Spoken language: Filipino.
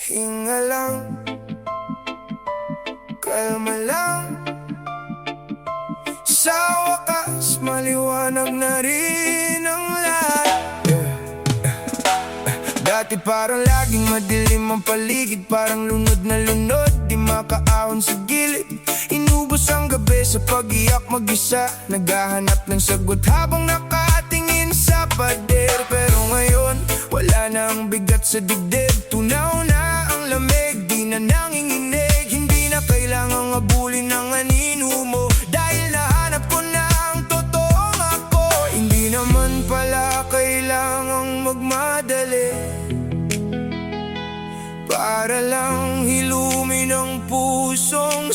Hinga lang, kalma lang. Sa wakas, maliwanag na rin ang lahat. Dati parang laging madilim ang paligid, parang lunod na lunod, di makaahon sa gilid. Inubos ang gabi sa pag-iyak mag-isa, naghahanap ng sagot habang nakatingin sa pader. Pero ngayon, wala na ang bigat sa dibdib, tunaw na ang lamig, di na nanginginig. Hindi na kailangang abulin ang anino mo, dahil nahanap ko na ang totoong ako. Hindi naman pala kailangang magmadali para lang hilumin ang pusong